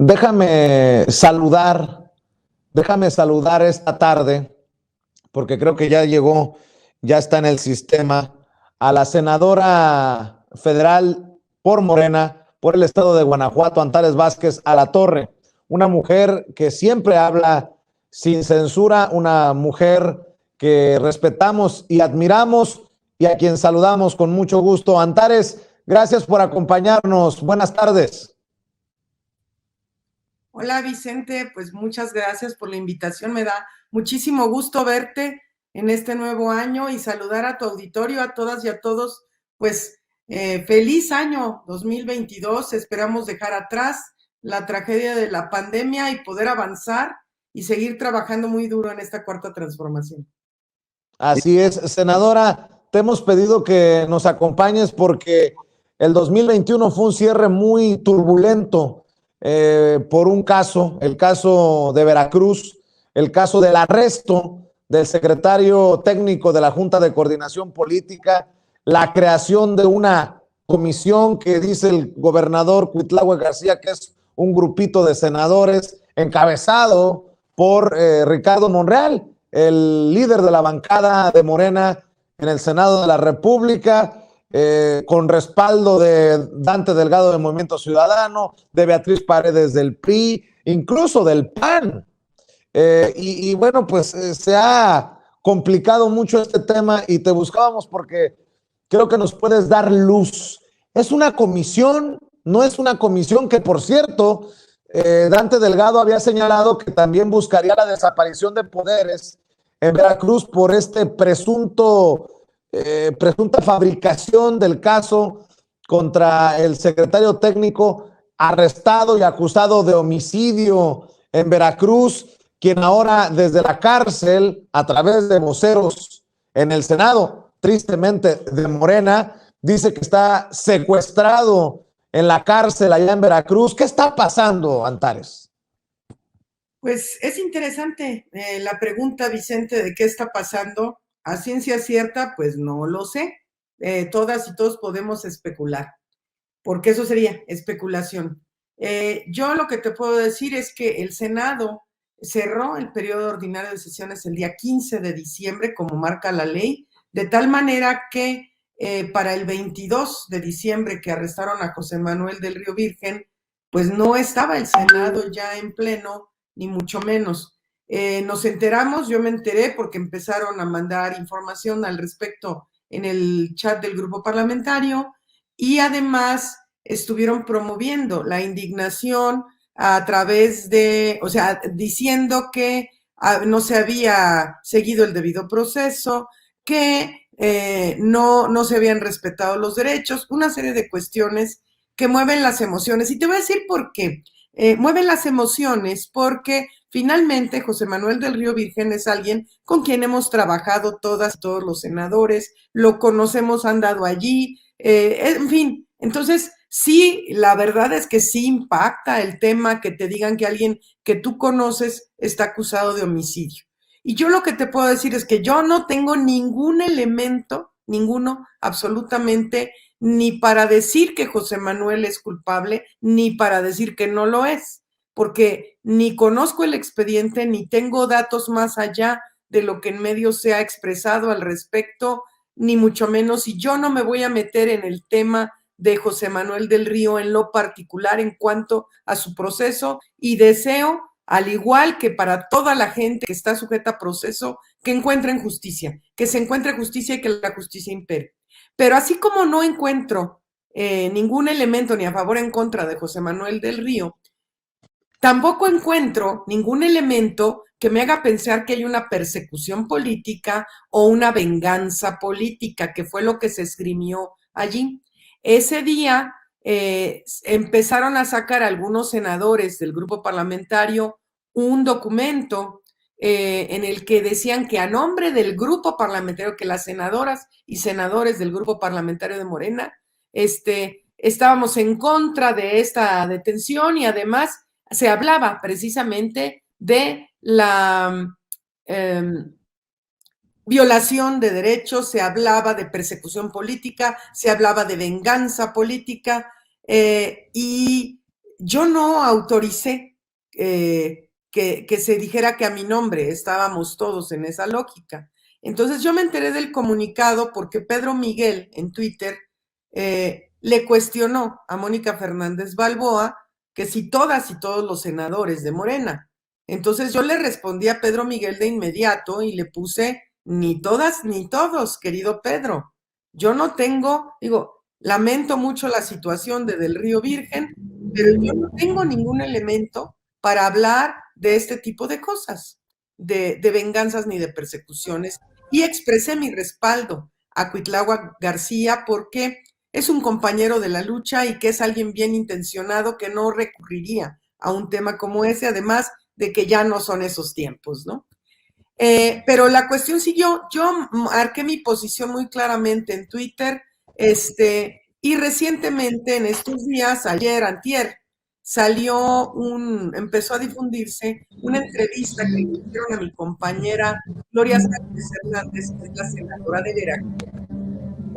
Déjame saludar, déjame saludar esta tarde, porque creo que ya llegó, ya está en el sistema, a la senadora federal por Morena, por el estado de Guanajuato, Antares Vázquez Alatorre, una mujer que siempre habla sin censura, una mujer que respetamos y admiramos y a quien saludamos con mucho gusto. Antares, gracias por acompañarnos. Buenas tardes. Hola Vicente, pues muchas gracias por la invitación. Me da muchísimo gusto verte en este nuevo año y saludar a tu auditorio, a todas y a todos. Pues feliz año 2022. Esperamos dejar atrás la tragedia de la pandemia y poder avanzar y seguir trabajando muy duro en esta cuarta transformación. Así es, senadora, te hemos pedido que nos acompañes porque el 2021 fue un cierre muy turbulento por un caso, el caso de Veracruz, el caso del arresto del secretario técnico de la Junta de Coordinación Política, la creación de una comisión que dice el gobernador Cuitlahua García que es un grupito de senadores encabezado por Ricardo Monreal, el líder de la bancada de Morena en el Senado de la República, con respaldo de Dante Delgado del Movimiento Ciudadano, de Beatriz Paredes del PRI, incluso del PAN. Y bueno, pues se ha complicado mucho este tema y te buscábamos porque creo que nos puedes dar luz. Es una comisión, no es una comisión que, por cierto, Dante Delgado había señalado que también buscaría la desaparición de poderes en Veracruz por este presunta fabricación del caso contra el secretario técnico arrestado y acusado de homicidio en Veracruz, quien ahora desde la cárcel, a través de voceros en el Senado, tristemente de Morena, dice que está secuestrado en la cárcel allá en Veracruz. ¿Qué está pasando, Antares? Pues es interesante la pregunta, Vicente, de qué está pasando. A ciencia cierta, pues no lo sé. Todas y todos podemos especular, porque eso sería especulación. Yo lo que te puedo decir es que el Senado cerró el periodo ordinario de sesiones el día 15 de diciembre, como marca la ley, de tal manera que para el 22 de diciembre que arrestaron a José Manuel del Río Virgen, pues no estaba el Senado ya en pleno, ni mucho menos. Nos enteramos, yo me enteré porque empezaron a mandar información al respecto en el chat del grupo parlamentario y además estuvieron promoviendo la indignación a través de, o sea, diciendo que no se había seguido el debido proceso, que no se habían respetado los derechos, una serie de cuestiones que mueven las emociones. Y te voy a decir por qué. Mueven las emociones porque finalmente José Manuel del Río Virgen es alguien con quien hemos trabajado todas y todos los senadores, lo conocemos, han dado allí, en fin. Entonces, sí, la verdad es que sí impacta el tema que te digan que alguien que tú conoces está acusado de homicidio. Y yo lo que te puedo decir es que yo no tengo ningún elemento, ninguno, absolutamente, ni para decir que José Manuel es culpable, ni para decir que no lo es, porque ni conozco el expediente, ni tengo datos más allá de lo que en medios se ha expresado al respecto, ni mucho menos, y yo no me voy a meter en el tema de José Manuel del Río en lo particular en cuanto a su proceso, y deseo, al igual que para toda la gente que está sujeta a proceso, que encuentren justicia, que se encuentre justicia y que la justicia impere. Pero así como no encuentro ningún elemento ni a favor ni en contra de José Manuel del Río, tampoco encuentro ningún elemento que me haga pensar que hay una persecución política o una venganza política, que fue lo que se esgrimió allí. Ese día empezaron a sacar algunos senadores del grupo parlamentario un documento en el que decían que a nombre del grupo parlamentario, que las senadoras y senadores del grupo parlamentario de Morena, estábamos en contra de esta detención y además se hablaba precisamente de la violación de derechos, se hablaba de persecución política, se hablaba de venganza política y yo no autoricé que se dijera que a mi nombre, estábamos todos en esa lógica. Entonces yo me enteré del comunicado porque Pedro Miguel en Twitter le cuestionó a Mónica Fernández Balboa que si todas y todos los senadores de Morena. Entonces yo le respondí a Pedro Miguel de inmediato y le puse ni todas ni todos, querido Pedro. Yo no tengo, digo, lamento mucho la situación de Del Río Virgen, pero yo no tengo ningún elemento para hablar de este tipo de cosas, de venganzas ni de persecuciones, y expresé mi respaldo a Cuitláhuac García porque es un compañero de la lucha y que es alguien bien intencionado que no recurriría a un tema como ese, además de que ya no son esos tiempos, ¿no? Pero la cuestión siguió, yo marqué mi posición muy claramente en Twitter, y recientemente, en estos días, ayer, antier, empezó a difundirse una entrevista que le hicieron a mi compañera Gloria Sánchez Hernández, que es la senadora de Veracruz,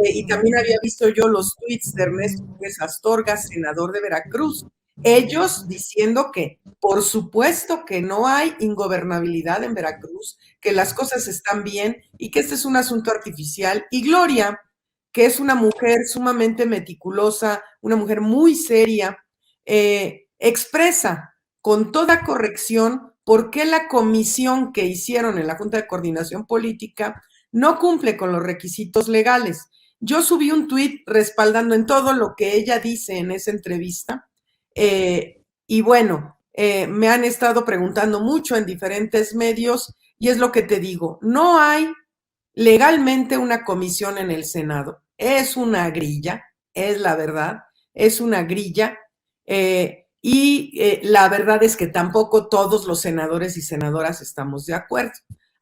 y también había visto yo los tweets de Ernesto Pérez Astorga, senador de Veracruz, ellos diciendo que por supuesto que no hay ingobernabilidad en Veracruz, que las cosas están bien y que este es un asunto artificial. Y Gloria, que es una mujer sumamente meticulosa, una mujer muy seria, expresa con toda corrección por qué la comisión que hicieron en la Junta de Coordinación Política no cumple con los requisitos legales. Yo subí un tuit respaldando en todo lo que ella dice en esa entrevista, y bueno, me han estado preguntando mucho en diferentes medios y es lo que te digo, no hay legalmente una comisión en el Senado, es una grilla, es la verdad, es una grilla, la verdad es que tampoco todos los senadores y senadoras estamos de acuerdo.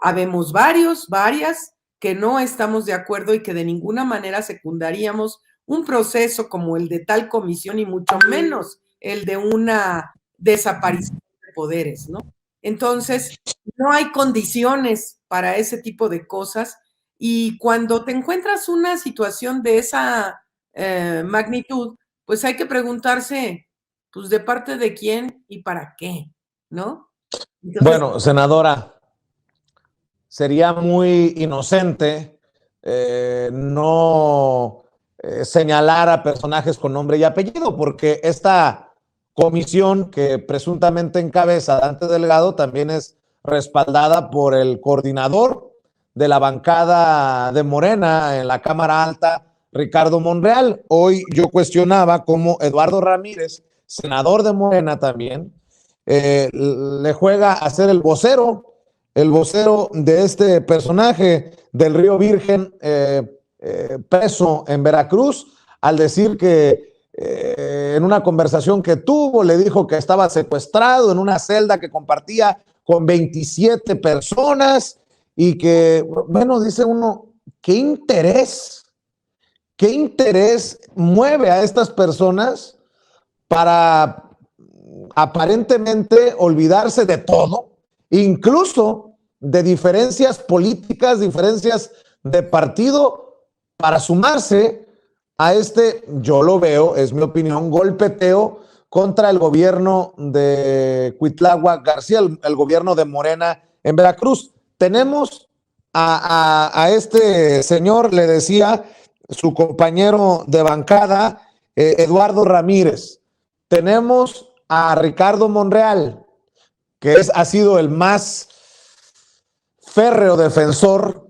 Habemos varias que no estamos de acuerdo y que de ninguna manera secundaríamos un proceso como el de tal comisión y mucho menos el de una desaparición de poderes, ¿no? Entonces, no hay condiciones para ese tipo de cosas y cuando te encuentras una situación de esa magnitud, pues hay que preguntarse, pues de parte de quién y para qué, ¿no? Entonces, Bueno, senadora, sería muy inocente no señalar a personajes con nombre y apellido, porque esta comisión que presuntamente encabeza Dante Delgado también es respaldada por el coordinador de la bancada de Morena en la Cámara Alta, Ricardo Monreal. Hoy yo cuestionaba cómo Eduardo Ramírez, senador de Morena también, le juega a ser el vocero de este personaje del Río Virgen, preso en Veracruz, al decir que en una conversación que tuvo le dijo que estaba secuestrado en una celda que compartía con 27 personas y que, bueno, dice uno, qué interés mueve a estas personas para aparentemente olvidarse de todo, incluso de diferencias políticas, diferencias de partido, para sumarse a este, yo lo veo, es mi opinión, golpeteo contra el gobierno de Cuitláhuac García, el gobierno de Morena en Veracruz. Tenemos a este señor, le decía su compañero de bancada, Eduardo Ramírez. Tenemos a Ricardo Monreal, que ha sido el más férreo defensor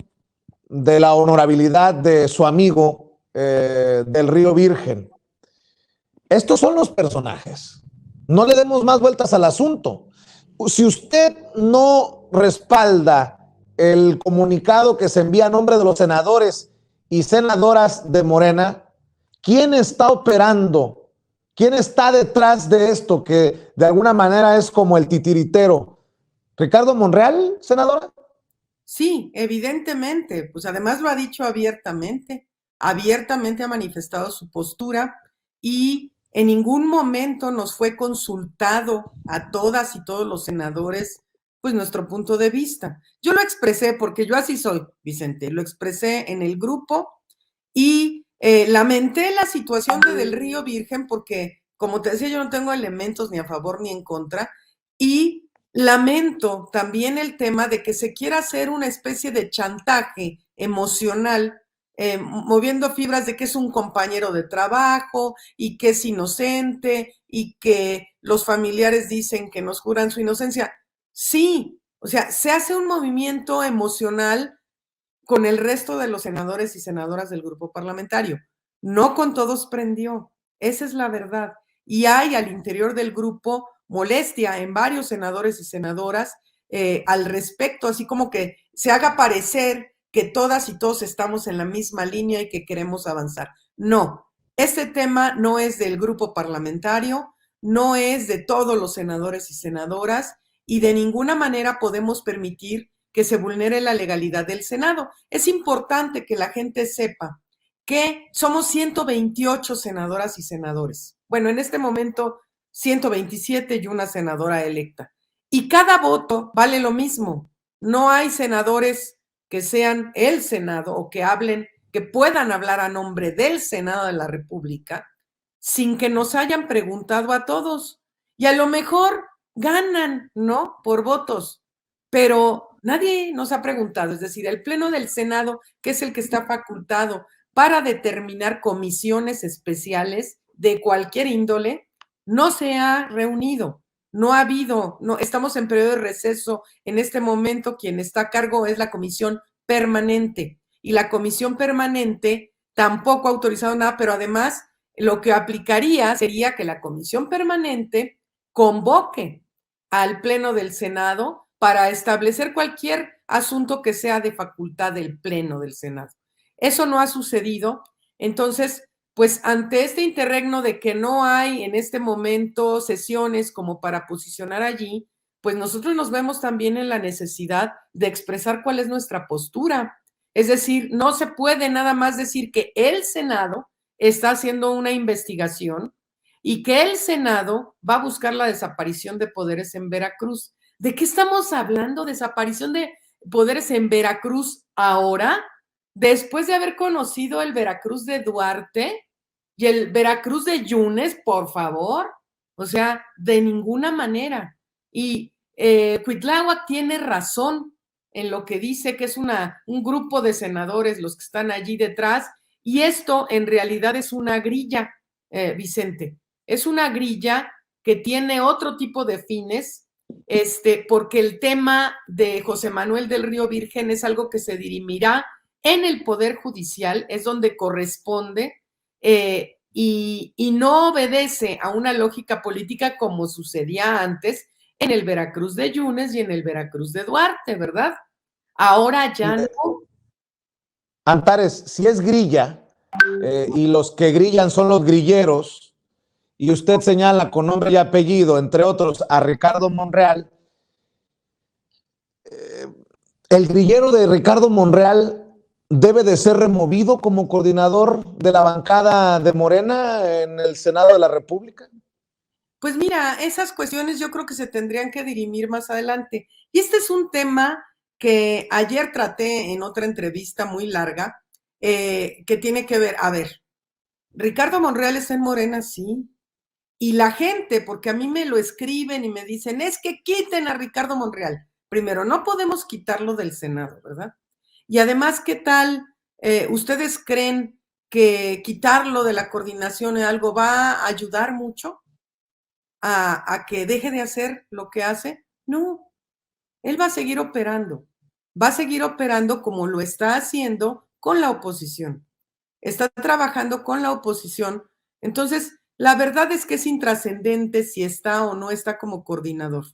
de la honorabilidad de su amigo del Río Virgen. Estos son los personajes. No le demos más vueltas al asunto. Si usted no respalda el comunicado que se envía a nombre de los senadores y senadoras de Morena, ¿quién está operando? ¿Quién está detrás de esto que de alguna manera es como el titiritero? ¿Ricardo Monreal, senadora? sí, evidentemente, pues además lo ha dicho abiertamente, abiertamente ha manifestado su postura y en ningún momento nos fue consultado a todas y todos los senadores, pues nuestro punto de vista. Yo lo expresé porque yo así soy, Vicente, lo expresé en el grupo y lamenté la situación de Del Río Virgen porque como te decía, yo no tengo elementos ni a favor ni en contra, y lamento también el tema de que se quiera hacer una especie de chantaje emocional, moviendo fibras de que es un compañero de trabajo y que es inocente y que los familiares dicen que nos juran su inocencia. Sí, o sea, se hace un movimiento emocional con el resto de los senadores y senadoras del grupo parlamentario. No con todos prendió, esa es la verdad. Y hay al interior del grupo molestia en varios senadores y senadoras al respecto, así como que se haga parecer que todas y todos estamos en la misma línea y que queremos avanzar. No, este tema no es del grupo parlamentario, no es de todos los senadores y senadoras, y de ninguna manera podemos permitir que se vulnere la legalidad del Senado. Es importante que la gente sepa que somos 128 senadoras y senadores. Bueno, en este momento 127 y una senadora electa. Y cada voto vale lo mismo. No hay senadores que sean el Senado o que hablen, que puedan hablar a nombre del Senado de la República sin que nos hayan preguntado a todos. Y a lo mejor ganan, ¿no? Por votos, pero nadie nos ha preguntado, es decir, el Pleno del Senado, que es el que está facultado para determinar comisiones especiales de cualquier índole, no se ha reunido, no ha habido, no, estamos en periodo de receso, en este momento quien está a cargo es la comisión permanente, y la comisión permanente tampoco ha autorizado nada, pero además lo que aplicaría sería que la comisión permanente convoque al Pleno del Senado para establecer cualquier asunto que sea de facultad del Pleno del Senado. Eso no ha sucedido. Entonces, pues ante este interregno de que no hay en este momento sesiones como para posicionar allí, pues nosotros nos vemos también en la necesidad de expresar cuál es nuestra postura. Es decir, no se puede nada más decir que el Senado está haciendo una investigación y que el Senado va a buscar la desaparición de poderes en Veracruz. ¿De qué estamos hablando? ¿Desaparición de poderes en Veracruz ahora? Después de haber conocido el Veracruz de Duarte y el Veracruz de Yunes, por favor. O sea, de ninguna manera. Y Cuitláhuac tiene razón en lo que dice que es un grupo de senadores los que están allí detrás, y esto en realidad es una grilla, Vicente. Es una grilla que tiene otro tipo de fines, porque el tema de José Manuel del Río Virgen es algo que se dirimirá en el Poder Judicial, es donde corresponde, y no obedece a una lógica política como sucedía antes en el Veracruz de Yunes y en el Veracruz de Duarte, ¿verdad? Ahora ya no. Antares, si es grilla y los que grillan son los grilleros, y usted señala con nombre y apellido, entre otros, a Ricardo Monreal, el grillero de Ricardo Monreal debe de ser removido como coordinador de la bancada de Morena en el Senado de la República. Pues mira, esas cuestiones yo creo que se tendrían que dirimir más adelante. Y este es un tema que ayer traté en otra entrevista muy larga, que tiene que ver, a ver, Ricardo Monreal está en Morena, sí. Y la gente, porque a mí me lo escriben y me dicen, es que quiten a Ricardo Monreal. Primero, no podemos quitarlo del Senado, ¿verdad? Y además, ¿qué tal? ¿Ustedes creen que quitarlo de la coordinación de algo va a ayudar mucho a que deje de hacer lo que hace? No, él va a seguir operando como lo está haciendo con la oposición. Está trabajando con la oposición. Entonces, la verdad es que es intrascendente si está o no está como coordinador,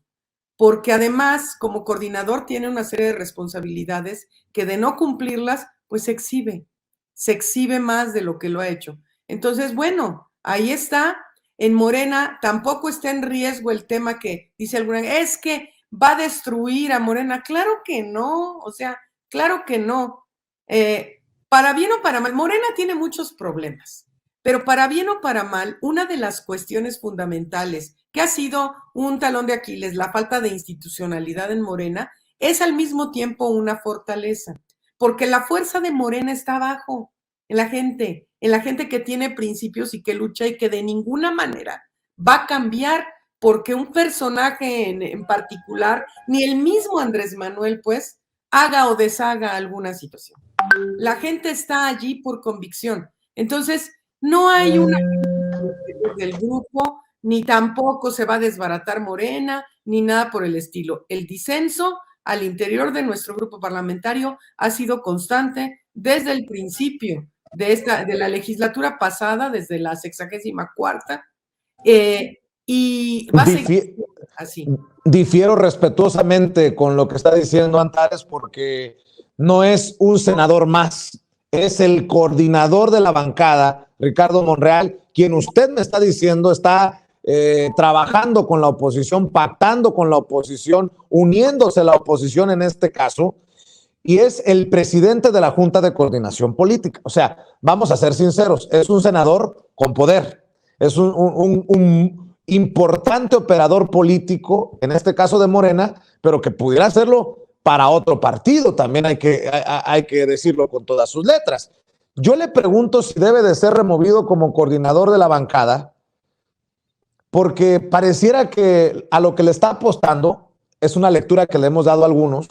porque además, como coordinador, tiene una serie de responsabilidades que de no cumplirlas, pues se exhibe más de lo que lo ha hecho. Entonces, bueno, ahí está. En Morena tampoco está en riesgo el tema que dice alguna, es que va a destruir a Morena. Claro que no, o sea, claro que no. Para bien o para mal, Morena tiene muchos problemas, pero para bien o para mal, una de las cuestiones fundamentales que ha sido un talón de Aquiles, la falta de institucionalidad en Morena, es al mismo tiempo una fortaleza, porque la fuerza de Morena está abajo, en la gente que tiene principios y que lucha y que de ninguna manera va a cambiar porque un personaje en particular, ni el mismo Andrés Manuel, pues, haga o deshaga alguna situación. La gente está allí por convicción. Entonces, no hay una del grupo, ni tampoco se va a desbaratar Morena, ni nada por el estilo. El disenso al interior de nuestro grupo parlamentario ha sido constante desde el principio de la legislatura pasada, desde la 64ª, y va a seguir así. Difiero respetuosamente con lo que está diciendo Antares, porque no es un senador más, es el coordinador de la bancada, Ricardo Monreal, quien usted me está diciendo está trabajando con la oposición, pactando con la oposición, uniéndose a la oposición en este caso, y es el presidente de la Junta de Coordinación Política. O sea, vamos a ser sinceros, es un senador con poder, es un importante operador político, en este caso de Morena, pero que pudiera hacerlo para otro partido, también hay que decirlo con todas sus letras. Yo le pregunto si debe de ser removido como coordinador de la bancada, porque pareciera que a lo que le está apostando, es una lectura que le hemos dado a algunos,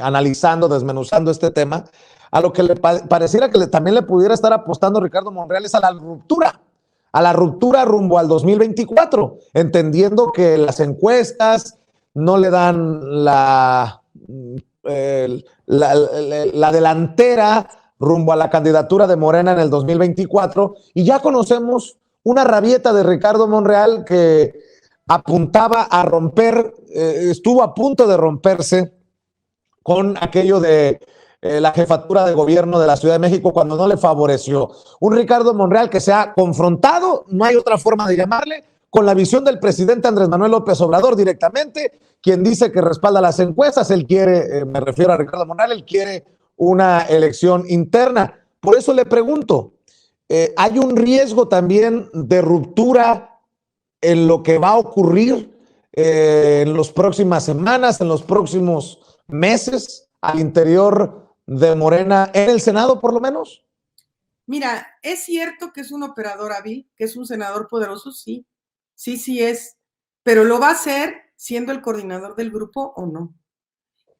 analizando, desmenuzando este tema, a lo que le pareciera que también le pudiera estar apostando Ricardo Monreal es a la ruptura rumbo al 2024, entendiendo que las encuestas no le dan la delantera rumbo a la candidatura de Morena en el 2024, y ya conocemos una rabieta de Ricardo Monreal que apuntaba a romper, estuvo a punto de romperse con aquello de la jefatura de gobierno de la Ciudad de México cuando no le favoreció. Un Ricardo Monreal que se ha confrontado, no hay otra forma de llamarle, con la visión del presidente Andrés Manuel López Obrador directamente, quien dice que respalda las encuestas. Él quiere, me refiero a Ricardo Monreal, él quiere una elección interna. Por eso le pregunto, ¿hay un riesgo también de ruptura en lo que va a ocurrir en las próximas semanas, en los próximos meses al interior de Morena, en el Senado por lo menos? Mira, es cierto que es un operador hábil, que es un senador poderoso, sí, sí es, pero lo va a hacer siendo el coordinador del grupo o no.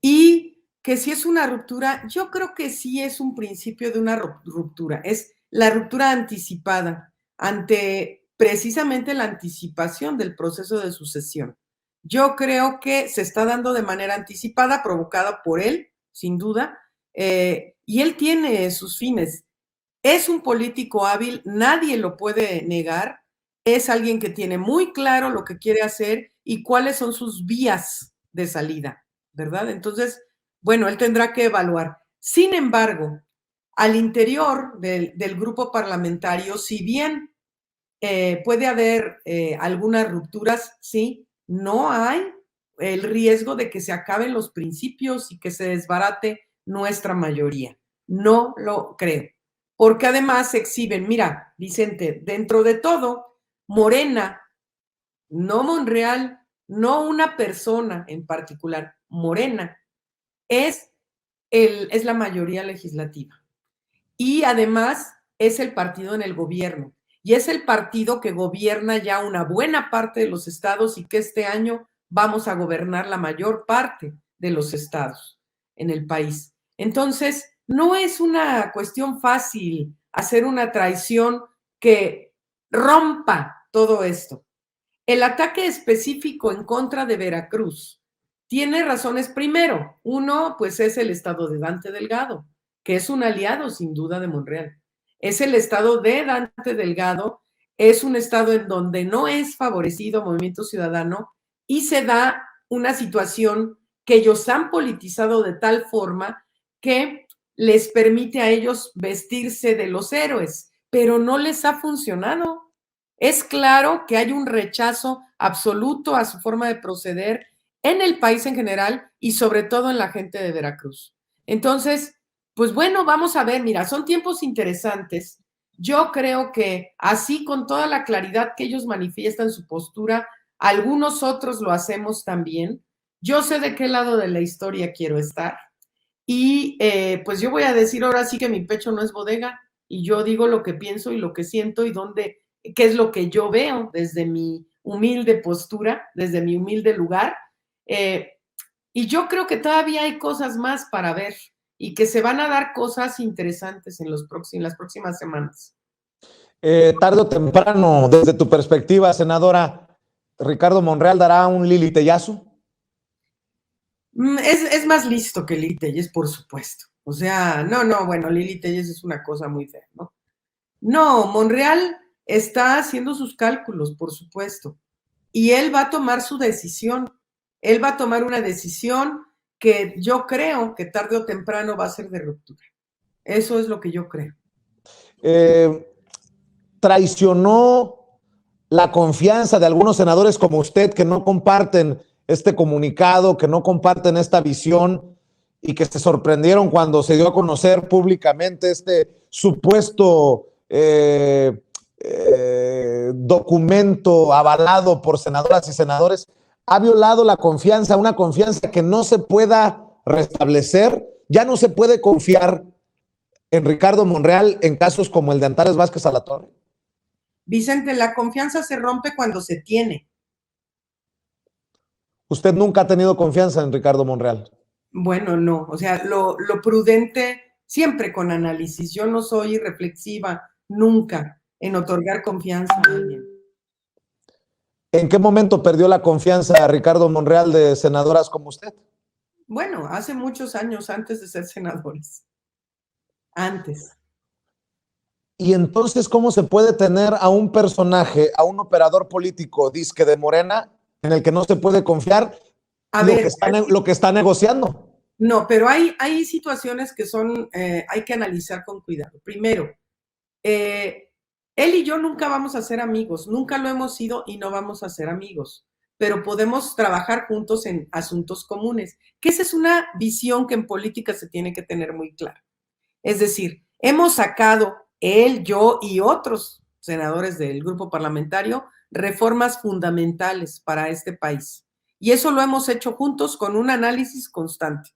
Y que si es una ruptura, yo creo que sí es un principio de una ruptura, es la ruptura anticipada ante precisamente la anticipación del proceso de sucesión. Yo creo que se está dando de manera anticipada, provocada por él, sin duda, y él tiene sus fines. Es un político hábil, nadie lo puede negar, es alguien que tiene muy claro lo que quiere hacer y cuáles son sus vías de salida, ¿verdad? Entonces, bueno, él tendrá que evaluar. Sin embargo, al interior del grupo parlamentario, si bien puede haber algunas rupturas, sí, no hay el riesgo de que se acaben los principios y que se desbarate nuestra mayoría. No lo creo. Porque además se exhiben, mira, Vicente, dentro de todo, Morena, no Monreal, no una persona en particular, Morena, es la mayoría legislativa. Y además es el partido en el gobierno. Y es el partido que gobierna ya una buena parte de los estados y que este año vamos a gobernar la mayor parte de los estados en el país. Entonces, no es una cuestión fácil hacer una traición que rompa todo esto. El ataque específico en contra de Veracruz tiene razones. Primero, uno, pues es el estado de Dante Delgado, que es un aliado sin duda de Monreal. Es el estado de Dante Delgado, es un estado en donde no es favorecido Movimiento Ciudadano y se da una situación que ellos han politizado de tal forma que les permite a ellos vestirse de los héroes, pero no les ha funcionado. Es claro que hay un rechazo absoluto a su forma de proceder en el país en general y sobre todo en la gente de Veracruz. Entonces, pues bueno, vamos a ver, mira, son tiempos interesantes. Yo creo que así con toda la claridad que ellos manifiestan su postura, algunos otros lo hacemos también. Yo sé de qué lado de la historia quiero estar y pues yo voy a decir ahora sí que mi pecho no es bodega y yo digo lo que pienso y lo que siento y qué es lo que yo veo desde mi humilde postura, desde mi humilde lugar. Y yo creo que todavía hay cosas más para ver y que se van a dar cosas interesantes en las próximas semanas. Tarde o temprano, desde tu perspectiva, senadora, ¿Ricardo Monreal dará un Lili Tellazo? Es más listo que Lili Telles, por supuesto. O sea, bueno, Lili Telles es una cosa muy fea, ¿no? No, Monreal está haciendo sus cálculos, por supuesto, y él va a tomar su decisión. Él va a tomar una decisión que yo creo que tarde o temprano va a ser de ruptura. Eso es lo que yo creo. ¿Traicionó la confianza de algunos senadores como usted que no comparten este comunicado, que no comparten esta visión y que se sorprendieron cuando se dio a conocer públicamente este supuesto documento avalado por senadoras y senadores? ¿Ha violado la confianza, una confianza que no se pueda restablecer? ¿Ya no se puede confiar en Ricardo Monreal en casos como el de Antares Vázquez Alatorre? Vicente, la confianza se rompe cuando se tiene. ¿Usted nunca ha tenido confianza en Ricardo Monreal? Bueno, no, o sea, lo prudente, siempre con análisis. Yo no soy irreflexiva nunca en otorgar confianza a alguien. ¿En qué momento perdió la confianza a Ricardo Monreal de senadoras como usted? Bueno, hace muchos años antes de ser senadores. Antes. Y entonces, ¿cómo se puede tener a un personaje, a un operador político, disque de Morena, en el que no se puede confiar lo que está negociando? No, pero hay situaciones que son, hay que analizar con cuidado. Primero, él y yo nunca vamos a ser amigos, nunca lo hemos sido y no vamos a ser amigos, pero podemos trabajar juntos en asuntos comunes, que esa es una visión que en política se tiene que tener muy clara. Es decir, hemos sacado él, yo y otros senadores del grupo parlamentario reformas fundamentales para este país. Y eso lo hemos hecho juntos con un análisis constante.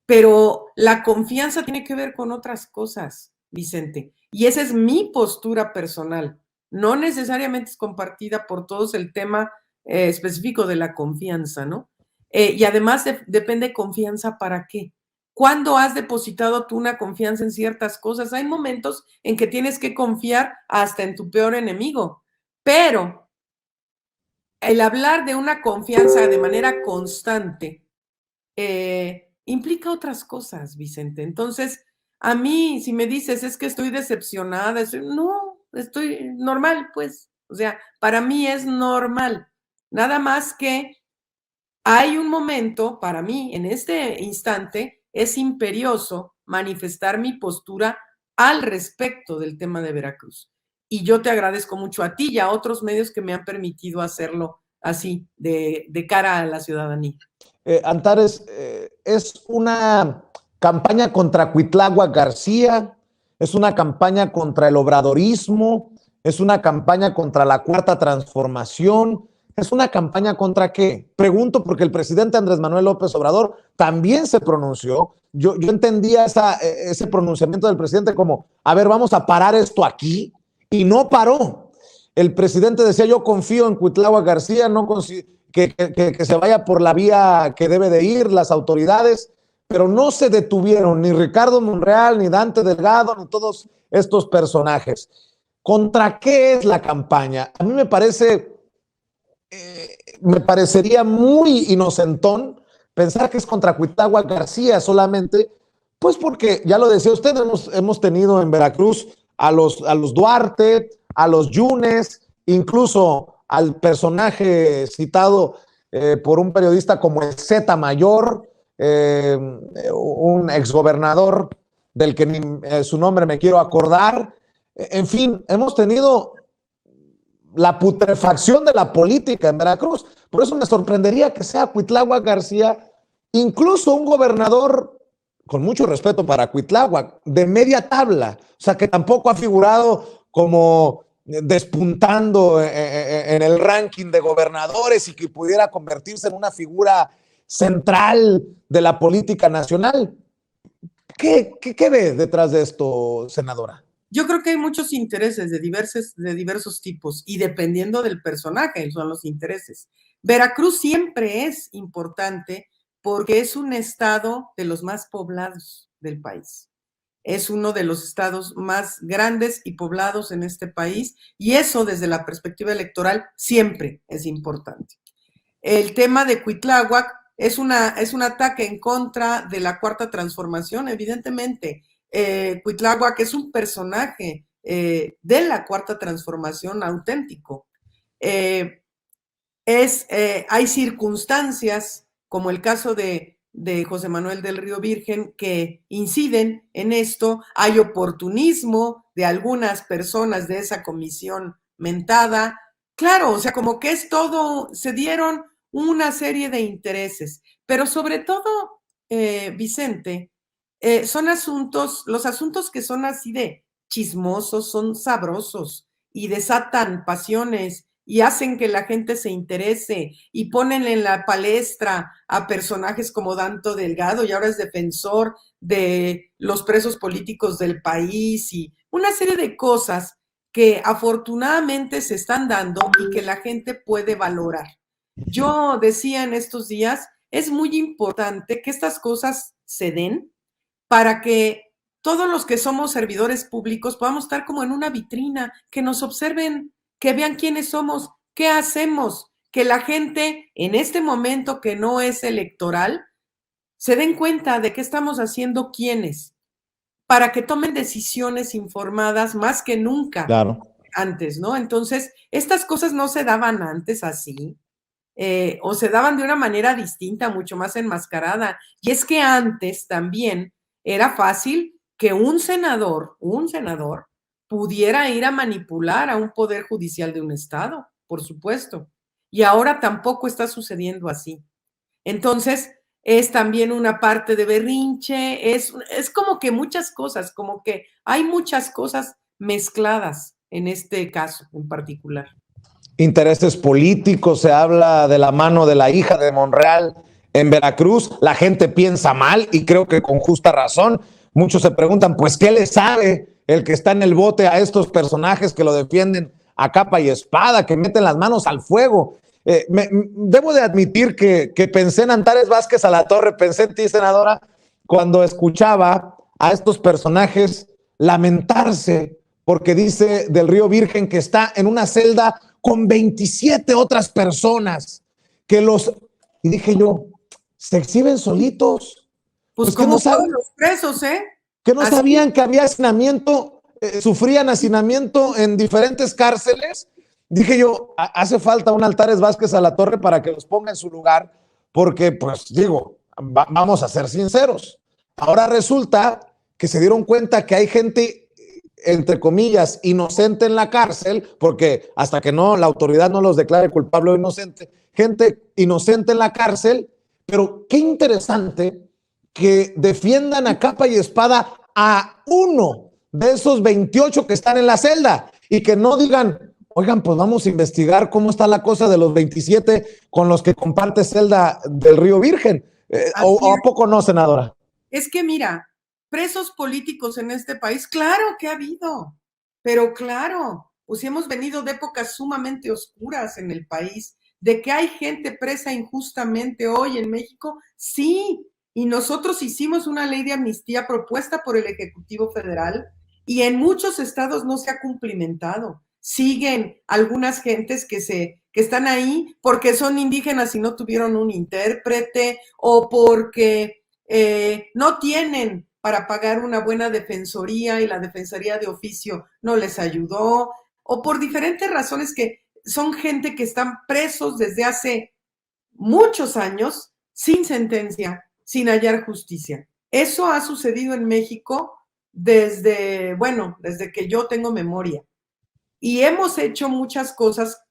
Pero la confianza tiene que ver con otras cosas, Vicente. Y esa es mi postura personal. No necesariamente es compartida por todos el tema específico de la confianza, ¿no? Y además depende confianza para qué. ¿Cuándo has depositado tú una confianza en ciertas cosas? Hay momentos en que tienes que confiar hasta en tu peor enemigo, pero el hablar de una confianza de manera constante implica otras cosas, Vicente. Entonces, a mí, si me dices, es que estoy decepcionada, no, estoy normal, pues. O sea, para mí es normal. Nada más que hay un momento, para mí, en este instante, es imperioso manifestar mi postura al respecto del tema de Veracruz. Y yo te agradezco mucho a ti y a otros medios que me han permitido hacerlo así, de cara a la ciudadanía. Antares, es una campaña contra Cuitláhuac García, es una campaña contra el obradorismo, es una campaña contra la Cuarta Transformación, es una campaña contra qué. Pregunto porque el presidente Andrés Manuel López Obrador también se pronunció. Yo entendía ese pronunciamiento del presidente como, a ver, vamos a parar esto aquí, y no paró. El presidente decía, yo confío en Cuitláhuac García, no que se vaya por la vía que debe de ir las autoridades, pero no se detuvieron ni Ricardo Monreal, ni Dante Delgado, ni todos estos personajes. ¿Contra qué es la campaña? A mí me parecería muy inocentón pensar que es contra Cuitláhuac García solamente, pues porque, ya lo decía usted, hemos tenido en Veracruz a los Duarte, a los Yunes, incluso al personaje citado por un periodista como el Z Mayor, un exgobernador del que ni su nombre me quiero acordar. En fin, hemos tenido la putrefacción de la política en Veracruz. Por eso me sorprendería que sea Cuitláhuac García, incluso un gobernador, con mucho respeto para Cuitláhuac, de media tabla, o sea, que tampoco ha figurado como despuntando en el ranking de gobernadores y que pudiera convertirse en una figura central de la política nacional. ¿Qué ve detrás de esto, senadora? Yo creo que hay muchos intereses de diversos tipos y dependiendo del personaje son los intereses. Veracruz siempre es importante porque es un estado de los más poblados del país. Es uno de los estados más grandes y poblados en este país y eso desde la perspectiva electoral siempre es importante. El tema de Cuitláhuac es un ataque en contra de la Cuarta Transformación, evidentemente. Cuitláhuac es un personaje de la Cuarta Transformación auténtico. Hay circunstancias, como el caso de José Manuel del Río Virgen, que inciden en esto. Hay oportunismo de algunas personas de esa comisión mentada. Claro, o sea, como que es todo, se dieron una serie de intereses, pero sobre todo, Vicente, son asuntos, los asuntos que son así de chismosos, son sabrosos y desatan pasiones y hacen que la gente se interese y ponen en la palestra a personajes como Danto Delgado y ahora es defensor de los presos políticos del país y una serie de cosas que afortunadamente se están dando y que la gente puede valorar. Yo decía en estos días, es muy importante que estas cosas se den para que todos los que somos servidores públicos podamos estar como en una vitrina, que nos observen, que vean quiénes somos, qué hacemos, que la gente en este momento que no es electoral se den cuenta de qué estamos haciendo quiénes, para que tomen decisiones informadas más que nunca Claro. antes, ¿no? Entonces, estas cosas no se daban antes así, o se daban de una manera distinta, mucho más enmascarada. Y es que antes también era fácil que un senador, pudiera ir a manipular a un poder judicial de un estado, por supuesto. Y ahora tampoco está sucediendo así. Entonces, es también una parte de berrinche, es como que muchas cosas, como que hay muchas cosas mezcladas en este caso en particular. Intereses políticos, se habla de la mano de la hija de Monreal en Veracruz, la gente piensa mal y creo que con justa razón. Muchos se preguntan, pues, ¿qué le sabe el que está en el bote a estos personajes que lo defienden a capa y espada, que meten las manos al fuego? Debo de admitir que pensé en Antares Vázquez Alatorre, pensé en ti, senadora, cuando escuchaba a estos personajes lamentarse porque dice del Río Virgen que está en una celda con 27 otras personas que los, y dije yo, se exhiben solitos. Pues Que no, como todos los presos, ¿eh? que no Así. sabían que había hacinamiento, sufrían hacinamiento en diferentes cárceles. Dije yo, hace falta un Altares Vázquez Alatorre para que los ponga en su lugar, porque pues digo, vamos a ser sinceros. Ahora resulta que se dieron cuenta que hay gente, entre comillas, inocente en la cárcel, porque hasta que no la autoridad no los declare culpable o inocente, gente inocente en la cárcel, pero qué interesante que defiendan a capa y espada a uno de esos 28 que están en la celda y que no digan, oigan, pues vamos a investigar cómo está la cosa de los 27 con los que comparte celda del Río Virgen. ¿O a poco no, senadora? Es que mira, presos políticos en este país, claro que ha habido, pero claro, pues hemos venido de épocas sumamente oscuras en el país, de que hay gente presa injustamente hoy en México, sí, y nosotros hicimos una ley de amnistía propuesta por el Ejecutivo Federal y en muchos estados no se ha cumplimentado. Siguen algunas gentes que están ahí porque son indígenas y no tuvieron un intérprete o porque no tienen para pagar una buena defensoría y la defensoría de oficio no les ayudó, o por diferentes razones que son gente que están presos desde hace muchos años sin sentencia, sin hallar justicia. Eso ha sucedido en México desde que yo tengo memoria. Y hemos hecho muchas cosas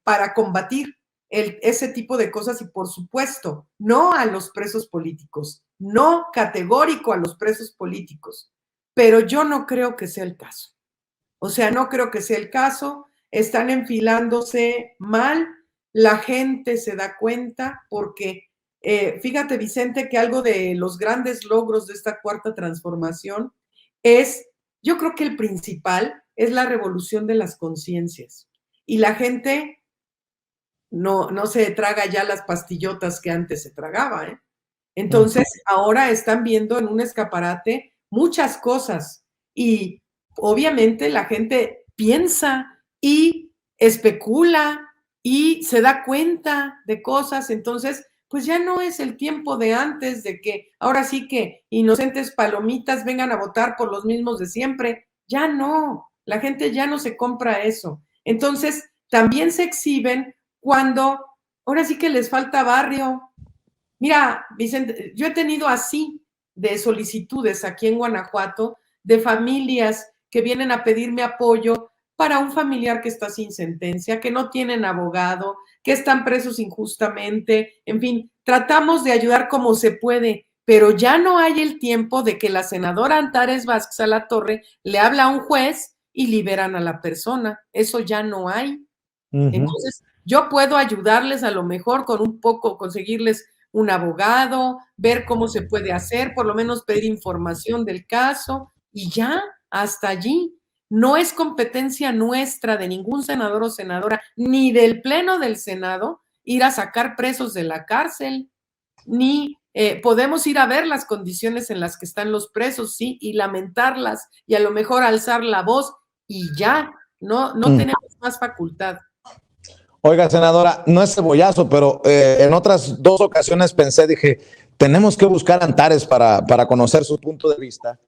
para combatir ese tipo de cosas y por supuesto, no a los presos políticos, no categórico a los presos políticos, pero yo no creo que sea el caso. O sea, no creo que sea el caso, están enfilándose mal, la gente se da cuenta porque, fíjate Vicente, que algo de los grandes logros de esta cuarta transformación es Yo creo que el principal es la revolución de las conciencias. Y la gente no se traga ya las pastillotas que antes se tragaba, ¿eh? Entonces, ahora están viendo en un escaparate muchas cosas y obviamente la gente piensa y especula y se da cuenta de cosas, entonces, pues ya no es el tiempo de antes de que ahora sí que inocentes palomitas vengan a votar por los mismos de siempre, ya no, la gente ya no se compra eso. Entonces, también se exhiben cuando ahora sí que les falta barrio. Mira, Vicente, yo he tenido así de solicitudes aquí en Guanajuato de familias que vienen a pedirme apoyo para un familiar que está sin sentencia, que no tienen abogado, que están presos injustamente, en fin, tratamos de ayudar como se puede, pero ya no hay el tiempo de que la senadora Antares Vázquez Alatorre le habla a un juez y liberan a la persona. Eso ya no hay. Entonces, yo puedo ayudarles a lo mejor con un poco, conseguirles un abogado, ver cómo se puede hacer, por lo menos pedir información del caso y ya, hasta allí. No es competencia nuestra de ningún senador o senadora, ni del Pleno del Senado, ir a sacar presos de la cárcel, ni podemos ir a ver las condiciones en las que están los presos, sí, y lamentarlas, y a lo mejor alzar la voz, y ya, no tenemos más facultad. Oiga, senadora, no es cebollazo, pero en otras dos ocasiones pensé, dije, tenemos que buscar a Antares para conocer su punto de vista.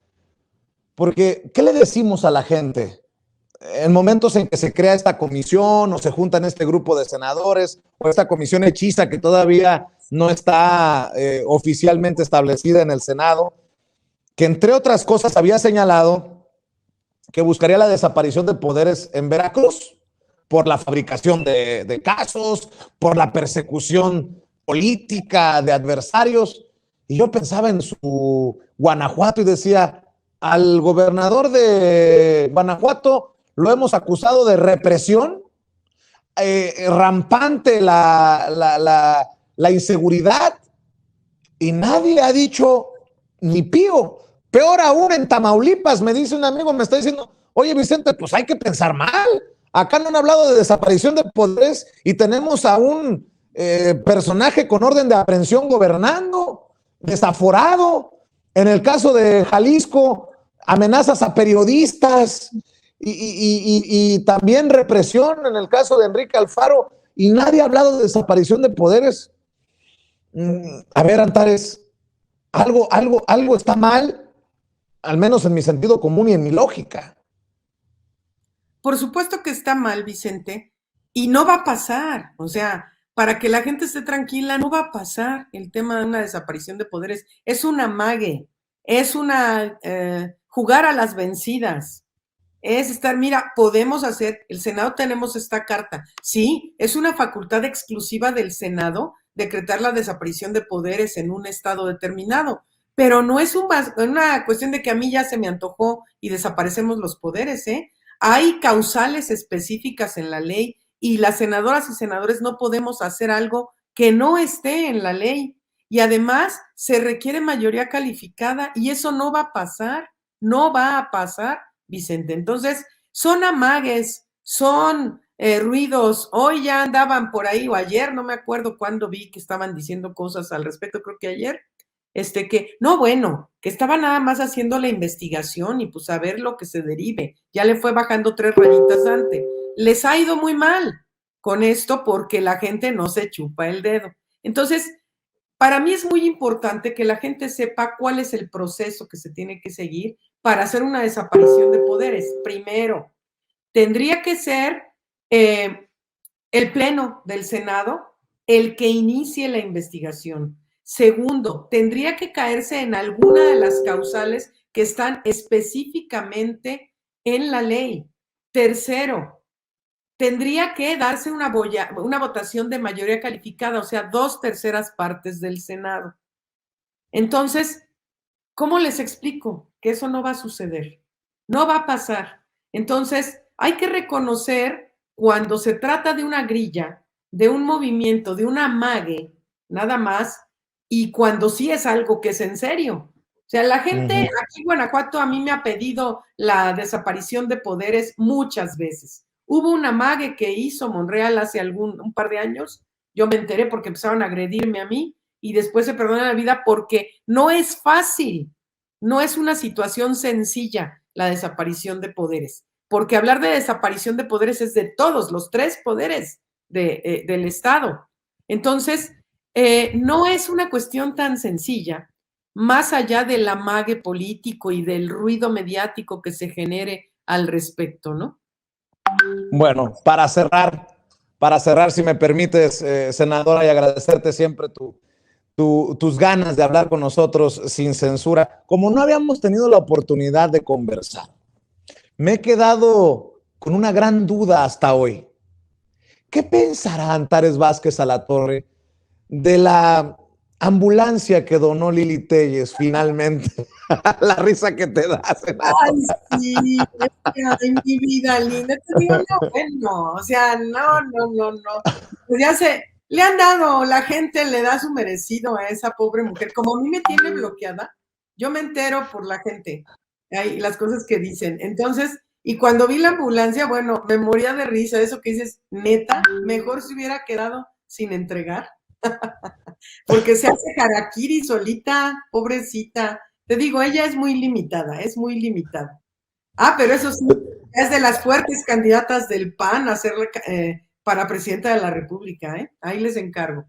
Porque, ¿qué le decimos a la gente? En momentos en que se crea esta comisión o se juntan este grupo de senadores o esta comisión hechiza que todavía no está oficialmente establecida en el Senado, que entre otras cosas había señalado que buscaría la desaparición de poderes en Veracruz por la fabricación de casos, por la persecución política de adversarios. Y yo pensaba en su Guanajuato y decía, al gobernador de Guanajuato lo hemos acusado de represión, rampante la inseguridad, y nadie ha dicho ni pío. Peor aún en Tamaulipas, me dice un amigo, me está diciendo, oye Vicente, pues hay que pensar mal. Acá no han hablado de desaparición de poderes y tenemos a un personaje con orden de aprehensión gobernando, desaforado. En el caso de Jalisco, amenazas a periodistas y también represión en el caso de Enrique Alfaro, y nadie ha hablado de desaparición de poderes. A ver, Antares, algo está mal, al menos en mi sentido común y en mi lógica. Por supuesto que está mal, Vicente, y no va a pasar. O sea, para que la gente esté tranquila, no va a pasar el tema de una desaparición de poderes. Es un amague, es una jugar a las vencidas. Es estar, mira, podemos hacer, el Senado tenemos esta carta. Sí, es una facultad exclusiva del Senado decretar la desaparición de poderes en un estado determinado, pero no es una cuestión de que a mí ya se me antojó y desaparecemos los poderes, ¿eh? Hay causales específicas en la ley y las senadoras y senadores no podemos hacer algo que no esté en la ley. Y además se requiere mayoría calificada y eso no va a pasar, no va a pasar, Vicente. Entonces, son amagues, son ruidos. Hoy ya andaban por ahí, o ayer, no me acuerdo cuándo vi que estaban diciendo cosas al respecto, creo que ayer, que, no, bueno, que estaba nada más haciendo la investigación y pues a ver lo que se derive. Ya le fue bajando 3 rayitas antes. Les ha ido muy mal con esto porque la gente no se chupa el dedo. Entonces, para mí es muy importante que la gente sepa cuál es el proceso que se tiene que seguir para hacer una desaparición de poderes. Primero, tendría que ser el Pleno del Senado el que inicie la investigación. Segundo, tendría que caerse en alguna de las causales que están específicamente en la ley. Tercero, tendría que darse una votación de mayoría calificada, o sea, 2/3 partes del Senado. Entonces, ¿cómo les explico que eso no va a suceder? No va a pasar. Entonces, hay que reconocer cuando se trata de una grilla, de un movimiento, de un amague, nada más, y cuando sí es algo que es en serio. sea, la gente aquí en Guanajuato a mí me ha pedido la desaparición de poderes muchas veces. Hubo una mague que hizo Monreal hace un par de años, yo me enteré porque empezaron a agredirme a mí y después se perdonó la vida porque no es fácil, no es una situación sencilla la desaparición de poderes, porque hablar de desaparición de poderes es de todos los 3 poderes del Estado. Entonces, no es una cuestión tan sencilla, más allá del amague político y del ruido mediático que se genere al respecto, ¿no? Bueno, para cerrar, si me permites, senadora, y agradecerte siempre tus ganas de hablar con nosotros sin censura. Como no habíamos tenido la oportunidad de conversar, me he quedado con una gran duda hasta hoy. ¿Qué pensará Antares Vázquez Alatorre de la ambulancia que donó Lili Téllez finalmente? La risa que te da, senadora. Ay, sí, ay, mi vida linda, te digo, no, bueno, o sea, no, pues ya le han dado, la gente le da su merecido a esa pobre mujer, como a mí me tiene bloqueada, yo me entero por la gente, las cosas que dicen, entonces, y cuando vi la ambulancia, bueno, me moría de risa, eso que dices, neta, mejor se hubiera quedado sin entregar, porque se hace harakiri solita, pobrecita. Te digo, ella es muy limitada, es muy limitada. Ah, pero eso sí, es de las fuertes candidatas del PAN a ser para presidenta de la República, ¿eh? Ahí les encargo.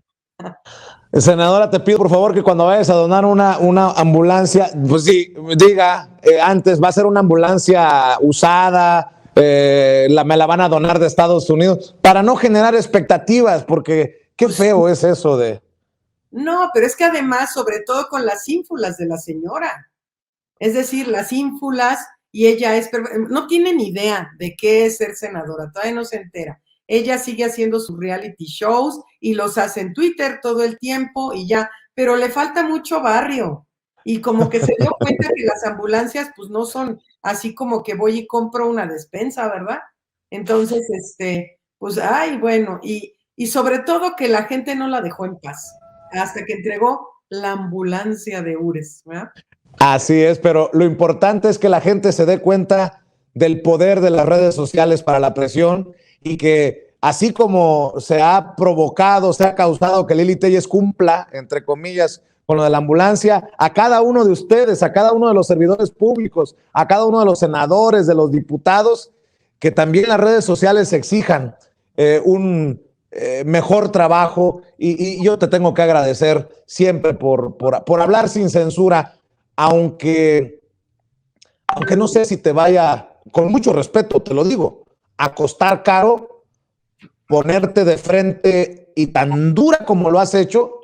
Senadora, te pido por favor que cuando vayas a donar una ambulancia, pues sí, diga antes, va a ser una ambulancia usada, me la van a donar de Estados Unidos, para no generar expectativas, porque qué feo es eso de... No, pero es que además, sobre todo con las ínfulas de la señora, es decir, las ínfulas, y ella no tiene ni idea de qué es ser senadora, todavía no se entera. Ella sigue haciendo sus reality shows y los hace en Twitter todo el tiempo y ya, pero le falta mucho barrio. Y como que se dio cuenta que las ambulancias pues no son así como que voy y compro una despensa, ¿verdad? Entonces, pues, ay, bueno, y sobre todo que la gente no la dejó en paz hasta que entregó la ambulancia de Ures, ¿verdad? Así es, pero lo importante es que la gente se dé cuenta del poder de las redes sociales para la presión y que así como se ha provocado, se ha causado que Lili Téllez cumpla, entre comillas, con lo de la ambulancia, a cada uno de ustedes, a cada uno de los servidores públicos, a cada uno de los senadores, de los diputados, que también las redes sociales exijan un mejor trabajo y yo te tengo que agradecer siempre por hablar sin censura, aunque no sé si te vaya, con mucho respeto te lo digo, a costar caro ponerte de frente y tan dura como lo has hecho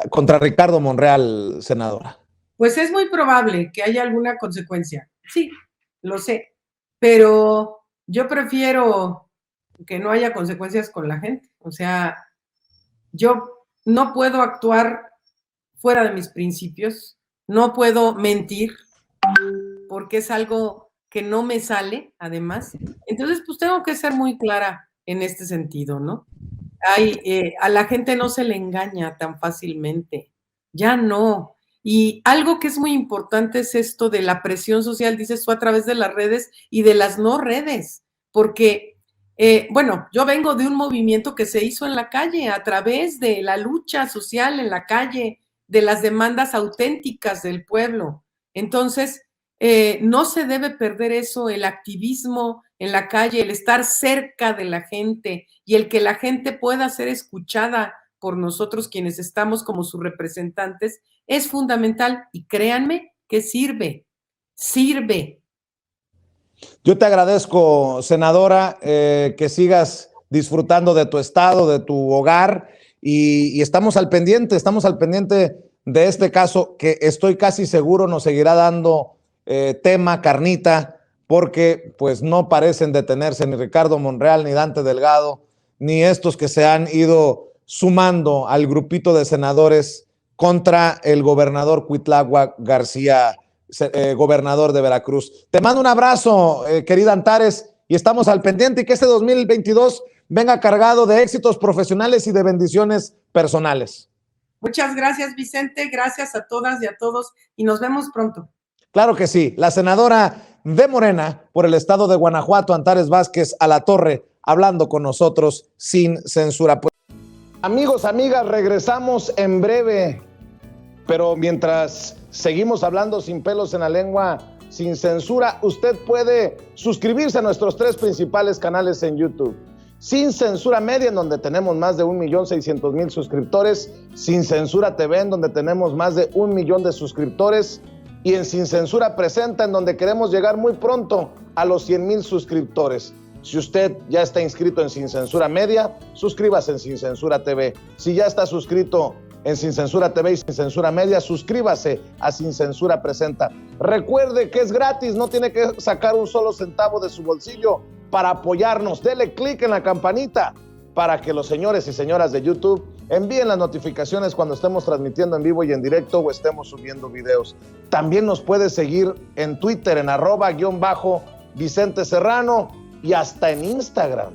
contra Ricardo Monreal, senadora. Pues es muy probable que haya alguna consecuencia. Sí, lo sé, pero yo prefiero que no haya consecuencias con la gente. O sea, yo no puedo actuar fuera de mis principios, no puedo mentir, porque es algo que no me sale, además. Entonces, pues tengo que ser muy clara en este sentido, ¿no? A la gente no se le engaña tan fácilmente, ya no. Y algo que es muy importante es esto de la presión social, dices tú, a través de las redes y de las no redes, porque, bueno, yo vengo de un movimiento que se hizo en la calle, a través de la lucha social en la calle, de las demandas auténticas del pueblo. Entonces, no se debe perder eso, el activismo en la calle, el estar cerca de la gente y el que la gente pueda ser escuchada por nosotros quienes estamos como sus representantes es fundamental y créanme que sirve. Yo te agradezco, senadora, que sigas disfrutando de tu estado, de tu hogar y estamos al pendiente de este caso que estoy casi seguro nos seguirá dando tema, carnita, porque pues no parecen detenerse ni Ricardo Monreal, ni Dante Delgado, ni estos que se han ido sumando al grupito de senadores contra el gobernador Cuitláhuac García, gobernador de Veracruz. Te mando un abrazo, querida Antares, y estamos al pendiente y que este 2022 venga cargado de éxitos profesionales y de bendiciones personales. Muchas gracias, Vicente. Gracias a todas y a todos y nos vemos pronto. Claro que sí. La senadora de Morena por el estado de Guanajuato, Antares Vázquez Alatorre, hablando con nosotros sin censura. Pues, amigos, amigas, regresamos en breve, pero mientras seguimos hablando sin pelos en la lengua, sin censura, usted puede suscribirse a nuestros 3 principales canales en YouTube. Sin Censura Media, en donde tenemos más de 1,600,000 suscriptores, Sin Censura TV, en donde tenemos más de 1 millón de suscriptores, y en Sin Censura Presenta, en donde queremos llegar muy pronto a los 100,000 suscriptores. Si usted ya está inscrito en Sin Censura Media, suscríbase en Sin Censura TV. Si ya está suscrito en Sin Censura TV y Sin Censura Media, suscríbase a Sin Censura Presenta. Recuerde que es gratis, no tiene que sacar un solo centavo de su bolsillo para apoyarnos. Dele clic en la campanita para que los señores y señoras de YouTube envíen las notificaciones cuando estemos transmitiendo en vivo y en directo o estemos subiendo videos. También nos puede seguir en Twitter en @_Vicente Serrano y hasta en Instagram.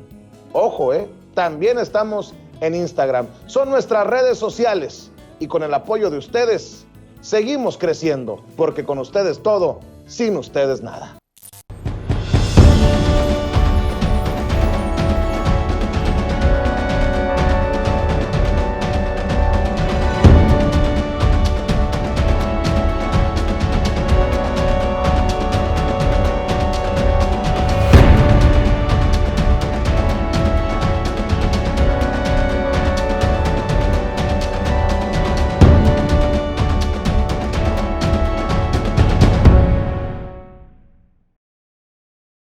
Ojo, también estamos en Instagram. Son nuestras redes sociales y con el apoyo de ustedes seguimos creciendo, porque con ustedes todo, sin ustedes nada.